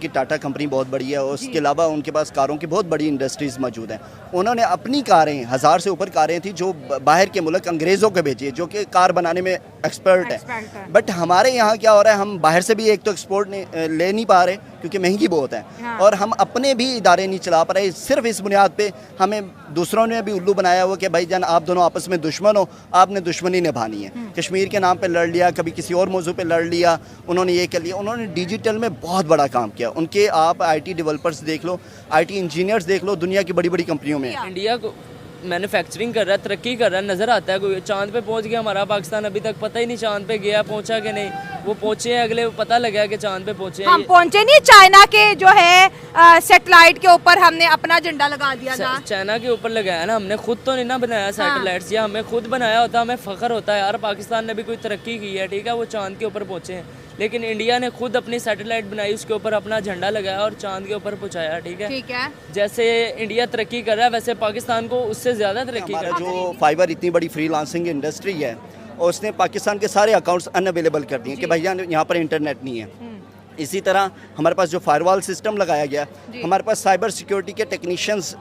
कि टाटा कंपनी बहुत बड़ी है और उसके अलावा उनके पास कारों की बहुत बड़ी इंडस्ट्रीज़ मौजूद हैं। उन्होंने अपनी कारें 1000 से ऊपर कारें थी जो बाहर के मुल्क अंग्रेज़ों को भेजी है, जो कि कार बनाने में एक्सपर्ट है। बट हमारे यहाँ क्या हो रहा है, हम बाहर से भी एक तो एक्सपोर्ट ले नहीं पा रहे क्योंकि महंगी बहुत है। हाँ। और हम अपने भी इदारे नहीं चला पा रहे। सिर्फ इस बुनियाद पे हमें दूसरों ने भी उल्लू बनाया हुआ कि भाईजान आप दोनों आपस में दुश्मन हो, आपने दुश्मनी निभानी है। कश्मीर के नाम पे लड़ लिया, कभी किसी और मौजू पे लड़ लिया, उन्होंने ये कर लिया। उन्होंने डिजिटल में बहुत बड़ा काम किया। उनके आप IT डेवलपर्स देख लो, IT इंजीनियर्स देख लो, दुनिया की बड़ी बड़ी कंपनियों में। इंडिया को मैन्युफैक्चरिंग कर रहा है, तरक्की कर रहा है, नज़र आता है। कोई चांद पे पहुंच गया, हमारा पाकिस्तान अभी तक पता ही नहीं चांद पे गया, पहुंचा कि नहीं। वो पहुंचे हैं, अगले पता लगा कि चांद पे पहुंचे हैं। हम पहुंचे नहीं, चाइना के जो है सैटेलाइट के ऊपर हमने अपना झंडा लगा दिया था। चाइना के ऊपर लगाया ना हमने, खुद तो नहीं ना बनाया सैटेलाइट्स। या हमें खुद बनाया होता हमें फ़ख्र होता है यार, पाकिस्तान ने भी कोई तरक्की की है, ठीक है, वो चांद के ऊपर पहुंचे हैं। लेकिन इंडिया ने खुद अपनी सैटेलाइट बनाई, उसके ऊपर अपना झंडा लगाया और चांद के ऊपर पहुंचाया, ठीक है। ठीक है, जैसे इंडिया तरक्की कर रहा है वैसे पाकिस्तान को उससे ज़्यादा तरक्की हमारा करना जो फाइबर इतनी बड़ी फ्रीलांसिंग इंडस्ट्री है और उसने पाकिस्तान के सारे अकाउंट्स अनअवेलेबल कर दिए कि भैया यहाँ पर इंटरनेट नहीं है। इसी तरह हमारे पास जो फायरवॉल सिस्टम लगाया गया, हमारे पास साइबर सिक्योरिटी के टेक्नीशियंस,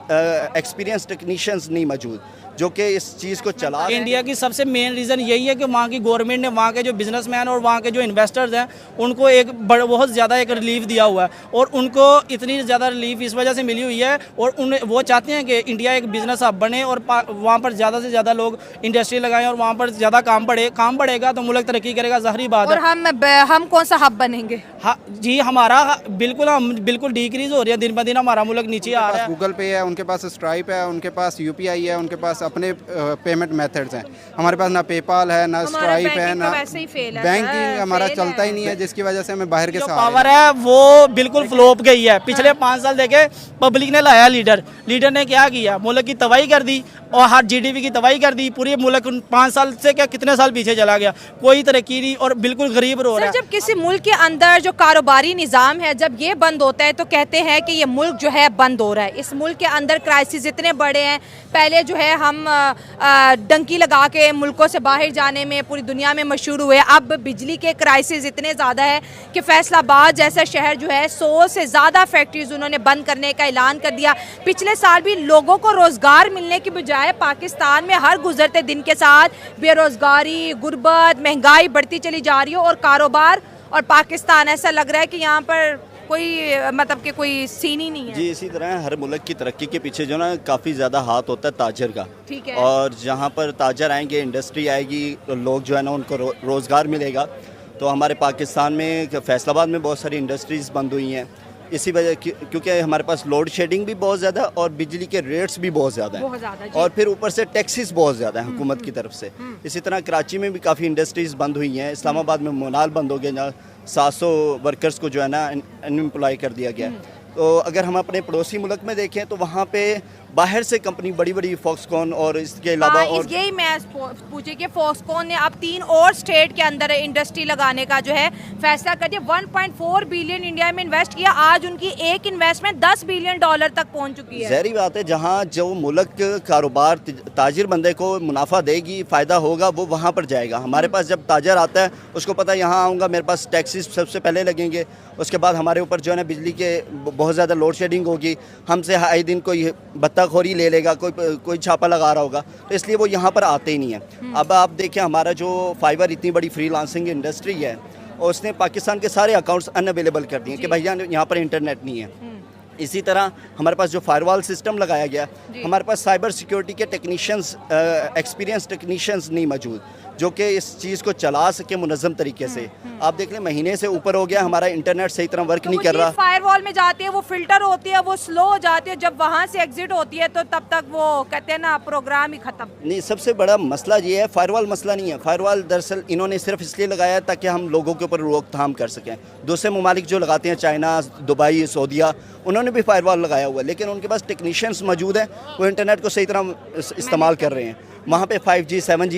एक्सपीरियंस टेक्नीशियंस नहीं मौजूद जो कि इस चीज़ को चला। इंडिया की सबसे मेन रीज़न यही है कि वहाँ की गवर्नमेंट ने वहाँ के जो बिजनेसमैन और वहाँ के जो इन्वेस्टर्स हैं उनको एक बहुत ज़्यादा एक रिलीफ दिया हुआ है। और उनको इतनी ज़्यादा रिलीफ इस वजह से मिली हुई है और वो चाहते हैं कि इंडिया एक बिज़नेस हब बने और वहाँ पर ज़्यादा से ज़्यादा लोग इंडस्ट्री लगाएं और वहाँ पर ज़्यादा काम बढ़ेगा तो मुल्क तरक्की करेगा, ज़ाहिर बात है। और हम कौन सा हब बनेंगे? हाँ जी, हम बिल्कुल डिक्रीज हो रही है, दिन ब दिन हमारा मुल्क नीचे आ रहा है। गूगल पे है, उनके पास स्ट्राइप है, उनके पास UPI है, उनके पास अपने पेमेंट मेथड्स हैं। हमारे पास ना पेपाल है, ना स्ट्राइप है, ना बैंकिंग हमारा चलता ही नहीं है, जिसकी वजह से हमें बाहर के पावर है वो बिल्कुल फ्लॉप गई है। पिछले 5 साल देखे पब्लिक ने लाया लीडर ने क्या किया, मुल्क की तबाही कर दी और हर GDP की तबाही कर दी। पूरे मुल्क 5 साल से क्या कितने साल पीछे चला गया, कोई तरक्की नहीं और बिल्कुल गरीब रो रहा है। जब किसी मुल्क के अंदर जो कारोबारी निज़ाम है जब ये बंद होता है तो कहते हैं कि ये मुल्क जो है बंद हो रहा है। इस मुल्क के अंदर क्राइसिस इतने बड़े हैं, पहले जो है हम डंकी लगा के मुल्कों से बाहर जाने में पूरी दुनिया में मशहूर हुए। अब बिजली के क्राइसिस इतने ज़्यादा है कि फैसलाबाद जैसा शहर जो है 100 से ज़्यादा फैक्ट्रीज उन्होंने बंद करने का ऐलान कर दिया। पिछले साल भी लोगों को रोज़गार मिलने की बजाय पाकिस्तान में हर गुजरते दिन के साथ बेरोज़गारी, गुर्बत, महंगाई बढ़ती चली जा रही है और कारोबार और पाकिस्तान ऐसा लग रहा है कि यहाँ पर कोई मतलब कि कोई सीन ही नहीं है। जी, इसी तरह हर मुल्क की तरक्की के पीछे जो ना काफ़ी ज़्यादा हाथ होता है ताजर का। ठीक है। और जहाँ पर ताजर आएंगे, इंडस्ट्री आएगी, तो लोग जो है ना उनको रोज़गार मिलेगा। तो हमारे पाकिस्तान में फैसलाबाद में बहुत सारी इंडस्ट्रीज़ बंद हुई हैं इसी वजह, क्योंकि हमारे पास लोड शेडिंग भी बहुत ज़्यादा और बिजली के रेट्स भी बहुत ज़्यादा हैं और फिर ऊपर से टैक्सेस बहुत ज़्यादा हैं हुकूमत की तरफ से। इसी तरह कराची में भी काफ़ी इंडस्ट्रीज़ बंद हुई हैं, इस्लामाबाद में मोनाल बंद हो गया, जहाँ 700 वर्कर्स को जो है ना अनएम्प्लॉय कर दिया गया। तो अगर हम अपने पड़ोसी मुल्क में देखें तो वहाँ पे बाहर से कंपनी बड़ी फॉक्सकॉन और इसके अलावा और यही मैं पूछे कि फॉक्सकॉन ने अब 3 और स्टेट के अंदर इंडस्ट्री लगाने का जो है फैसला कर दिया। 1.4 बिलियन इंडिया में इन्वेस्ट किया। आज उनकी एक इन्वेस्टमेंट $10 बिलियन तक पहुंच चुकी है। ज़ाहिर बात है, जहाँ जो मुल्क कारोबार ताजिर बंदे को मुनाफा देगी, फ़ायदा होगा, वो वहाँ पर जाएगा। हमारे पास जब ताजर आता है उसको पता है यहाँ आऊँगा, मेरे पास टैक्सेस सबसे पहले लगेंगे, उसके बाद हमारे ऊपर जो है ना बिजली के बहुत ज़्यादा लोड शेडिंग होगी, हमसे हाई दिन कोई खोरी ले लेगा, कोई छापा लगा रहा होगा, तो इसलिए वो यहाँ पर आते ही नहीं है। अब आप देखें हमारा जो फाइबर इतनी बड़ी फ्रीलांसिंग इंडस्ट्री है और उसने पाकिस्तान के सारे अकाउंट्स अनअवेलेबल कर दिए कि भैया यहाँ पर इंटरनेट नहीं है। इसी तरह हमारे पास जो फायरवॉल सिस्टम लगाया गया, हमारे पास साइबर सिक्योरिटी के टेक्नीशियंस, एक्सपीरियंस टेक्नीशियंस नहीं मौजूद जो कि इस चीज़ को चला सके मुनज़्ज़म तरीके से। आप देख लें महीने से ऊपर हो गया, हमारा इंटरनेट सही तरह वर्क नहीं कर रहा। फायरवॉल में जाती है, वो फिल्टर होती है, वो स्लो हो जाती है, जब वहाँ से एग्जिट होती है तो तब तक वो कहते हैं ना प्रोग्राम ही खत्म। नहीं, सबसे बड़ा मसला ये है, फायरवॉल मसला नहीं है। फायरवॉल दरअसल इन्होंने सिर्फ इसलिए लगाया है ताकि हम लोगों के ऊपर रोकथाम कर सकें। दूसरे ममालिक जो लगाते हैं, चाइना, दुबई, सऊदीया, उन्होंने भी फायरवॉल लगाया हुआ है, लेकिन उनके पास टेक्नीशियंस मौजूद हैं, वो इंटरनेट को सही तरह इस्तेमाल कर रहे हैं। वहाँ पे 5G 7G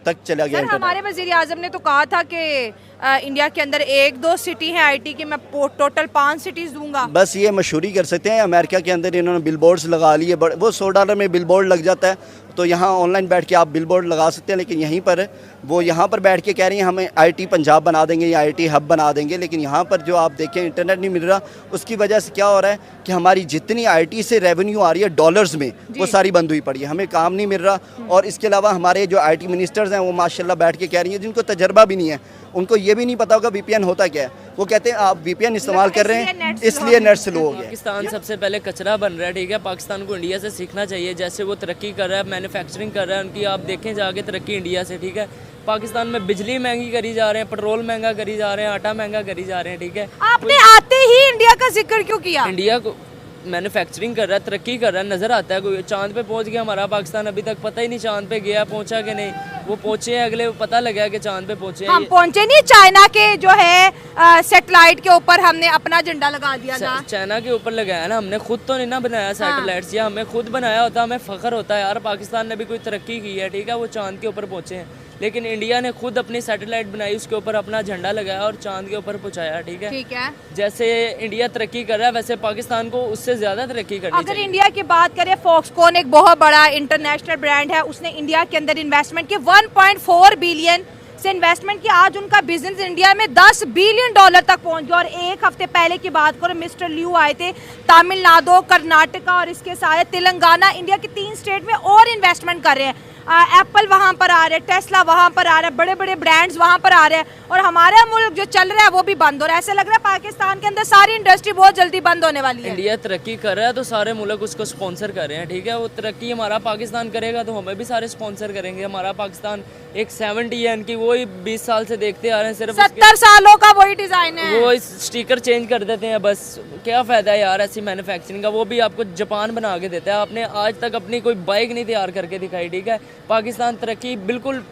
तक चला गया सर, इंटरनेट। हमारे वज़ीर आज़म ने तो कहा था कि इंडिया के अंदर 1-2 सिटी हैं आईटी की, मैं टोटल 5 सिटीज़ दूंगा। बस ये मशहूरी कर सकते हैं। अमेरिका के अंदर इन्होंने बिलबोर्ड्स लगा लिए, वो $100 में बिलबोर्ड लग जाता है, तो यहाँ ऑनलाइन बैठ के आप बिलबोर्ड लगा सकते हैं। लेकिन यहीं पर वो यहाँ पर बैठ के कह रही हैं हमें आईटी पंजाब बना देंगे या आईटी हब बना देंगे, लेकिन यहाँ पर जो आप देखें इंटरनेट नहीं मिल रहा। उसकी वजह से क्या हो रहा है कि हमारी जितनी आईटी से रेवेन्यू आ रही है डॉलर्स में, वो सारी बंद हुई पड़ी है, हमें काम नहीं मिल रहा। और इसके अलावा हमारे जो आईटी मिनिस्टर्स हैं वो माशाल्लाह बैठ के कह रही हैं, जिनको तजर्बा भी नहीं है, उनको ये भी नहीं पता होगा वीपीएन होता क्या है। वो कहते हैं आप वीपीएन इस्तेमाल कर रहे हैं इसलिए नेट स्लो हो गया। पाकिस्तान सबसे पहले कचरा बन रहा है, ठीक है। पाकिस्तान को इंडिया से सीखना चाहिए, जैसे वो तरक्की कर रहा है, मैन्युफैक्चरिंग कर रहा है, उनकी आप देखें जाके तरक्की इंडिया से, ठीक है। पाकिस्तान में बिजली महंगी करी जा रहे हैं, पेट्रोल महंगा करी जा रहे हैं, आटा महंगा करी जा रहे हैं, ठीक है। आपने आते ही इंडिया का जिक्र क्यों किया? इंडिया को मैन्युफैक्चरिंग कर रहा है, तरक्की कर रहा है, नज़र आता है। कोई चांद पे पहुंच गया, हमारा पाकिस्तान अभी तक पता ही नहीं चांद पे गया, पहुंचा कि नहीं। वो पहुंचे हैं, अगले पता लगा कि चांद पे पहुंचे हैं। हम पहुंचे नहीं, चाइना के जो है सैटेलाइट के ऊपर हमने अपना झंडा लगा दिया था। चाइना के ऊपर लगाया ना हमने, खुद तो नहीं ना बनाया सैटेलाइट्स, या हमें खुद बनाया होता हमें फ़ख्र होता है यार, पाकिस्तान ने भी कोई तरक्की की है, ठीक है। वो चांद के ऊपर पहुंचे हैं, लेकिन इंडिया ने खुद अपनी सैटेलाइट बनाई, उसके ऊपर अपना झंडा लगाया और चांद के ऊपर पहुंचाया, ठीक है। ठीक है, जैसे इंडिया तरक्की कर रहा है वैसे पाकिस्तान को उससे ज़्यादा तरक्की करनी अगर चाहिए। इंडिया की बात करें, फॉक्सकॉन एक बहुत बड़ा इंटरनेशनल ब्रांड है, उसने इंडिया के अंदर इन्वेस्टमेंट की 1.4 बिलियन से इन्वेस्टमेंट की। आज उनका बिजनेस इंडिया में $10 बिलियन तक पहुंच गया। और एक हफ्ते पहले की बात करो, मिस्टर ल्यू आए थे, तमिलनाडु, कर्नाटका और इसके सारे तेलंगाना, इंडिया के 3 स्टेट में और इन्वेस्टमेंट कर रहे हैं। एप्पल वहाँ पर आ रहे हैं, टेस्ला वहाँ पर आ रहा है, बड़े बड़े ब्रांड्स वहाँ पर आ रहे हैं, और हमारा मुल्क जो चल रहा है वो भी बंद हो रहा है। ऐसा लग रहा है पाकिस्तान के अंदर सारी इंडस्ट्री बहुत जल्दी बंद होने वाली है। इंडिया तरक्की कर रहा है तो सारे मुल्क उसको स्पॉन्सर कर रहे हैं, ठीक है। वो तरक्की हमारा पाकिस्तान करेगा तो हमें भी सारे स्पॉन्सर करेंगे। हमारा पाकिस्तान एक 70 है इनकी, वही 20 साल से देखते आ रहे हैं, सिर्फ 70 सालों का वही डिजाइन है, वो स्टिकर चेंज कर देते हैं बस। क्या फ़ायदा है यार ऐसी मैन्युफैक्चरिंग का, वो भी आपको जापान बना के देता है। आपने आज तक अपनी कोई बाइक नहीं तैयार करके दिखाई, ठीक है। पाकिस्तान तरक्की बिल्कुल,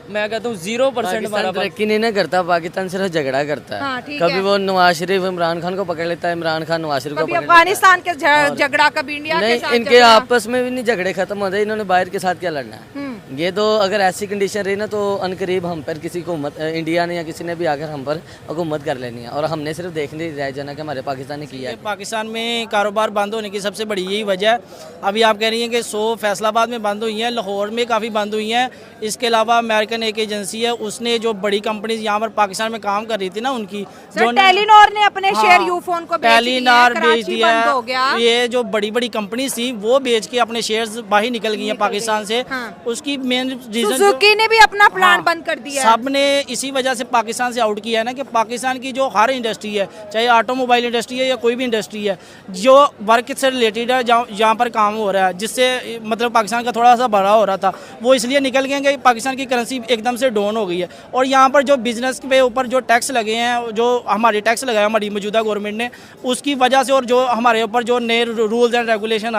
मैं कहता हूँ 0% हमारा तरक्की नहीं ना करता, पाकिस्तान सिर्फ झगड़ा करता है। हाँ, ठीक कभी है। वो नवाज शरीफ इमरान खान को पकड़ लेता है, इमरान खान नवाज शरीफ को कभी पकड़ लेता अफगानिस्तान के झगड़ा, कभी इंडिया के है। साथ नहीं, इनके झगड़ा। आपस में भी नहीं झगड़े खत्म होते, इन्होंने बाहर के साथ क्या लड़ना है। ये तो अगर ऐसी कंडीशन रही ना तो अनकरीब हम पर किसी को इंडिया ने या किसी ने भी आकर हम पर हुकूमत कर लेनी है, और हमने सिर्फ देखने रह जाना कि हमारे पाकिस्तान ने किया है। पाकिस्तान में कारोबार बंद होने की सबसे बड़ी यही वजह है। अभी आप कह रही हैं कि 100 फैसलाबाद में बंद हुई हैं, लाहौर में काफ़ी बंद हुई हैं। इसके अलावा अमेरिकन एक एजेंसी है, उसने जो बड़ी कंपनीज यहाँ पर पाकिस्तान में काम कर रही थी ना, उनकी जो टेलीनॉर ने अपने शेयर यूफोन को टेलीनॉर बेच दिया बंद हो गया। ये जो बड़ी बड़ी कंपनी थी वो बेच के अपने शेयर्स बाहर निकल गई हैं पाकिस्तान से। हाँ। उसकी मेन रीजन सुजुकी ने भी अपना प्लांट बंद कर दिया है। सब ने इसी वजह से पाकिस्तान से आउट किया है ना, कि पाकिस्तान की जो हर इंडस्ट्री है, चाहे ऑटोमोबाइल इंडस्ट्री है या कोई भी इंडस्ट्री है, जो वर्क से रिलेटेड है, जहाँ पर काम हो रहा है, जिससे मतलब पाकिस्तान का थोड़ा सा बड़ा हो रहा था, वो इसलिए निकल गए कि पाकिस्तान की करेंसी एकदम से डाउन हो गई है। और यहाँ पर जो बिजनेस पे ऊपर जो टैक्स लगे हैं, जो हमारे टैक्स लगाया हमारी मौजूदा गवर्नमेंट ने, उसकी वजह से, और जो हमारे ऊपर जो नए रूल्स एंड रेगुलेशन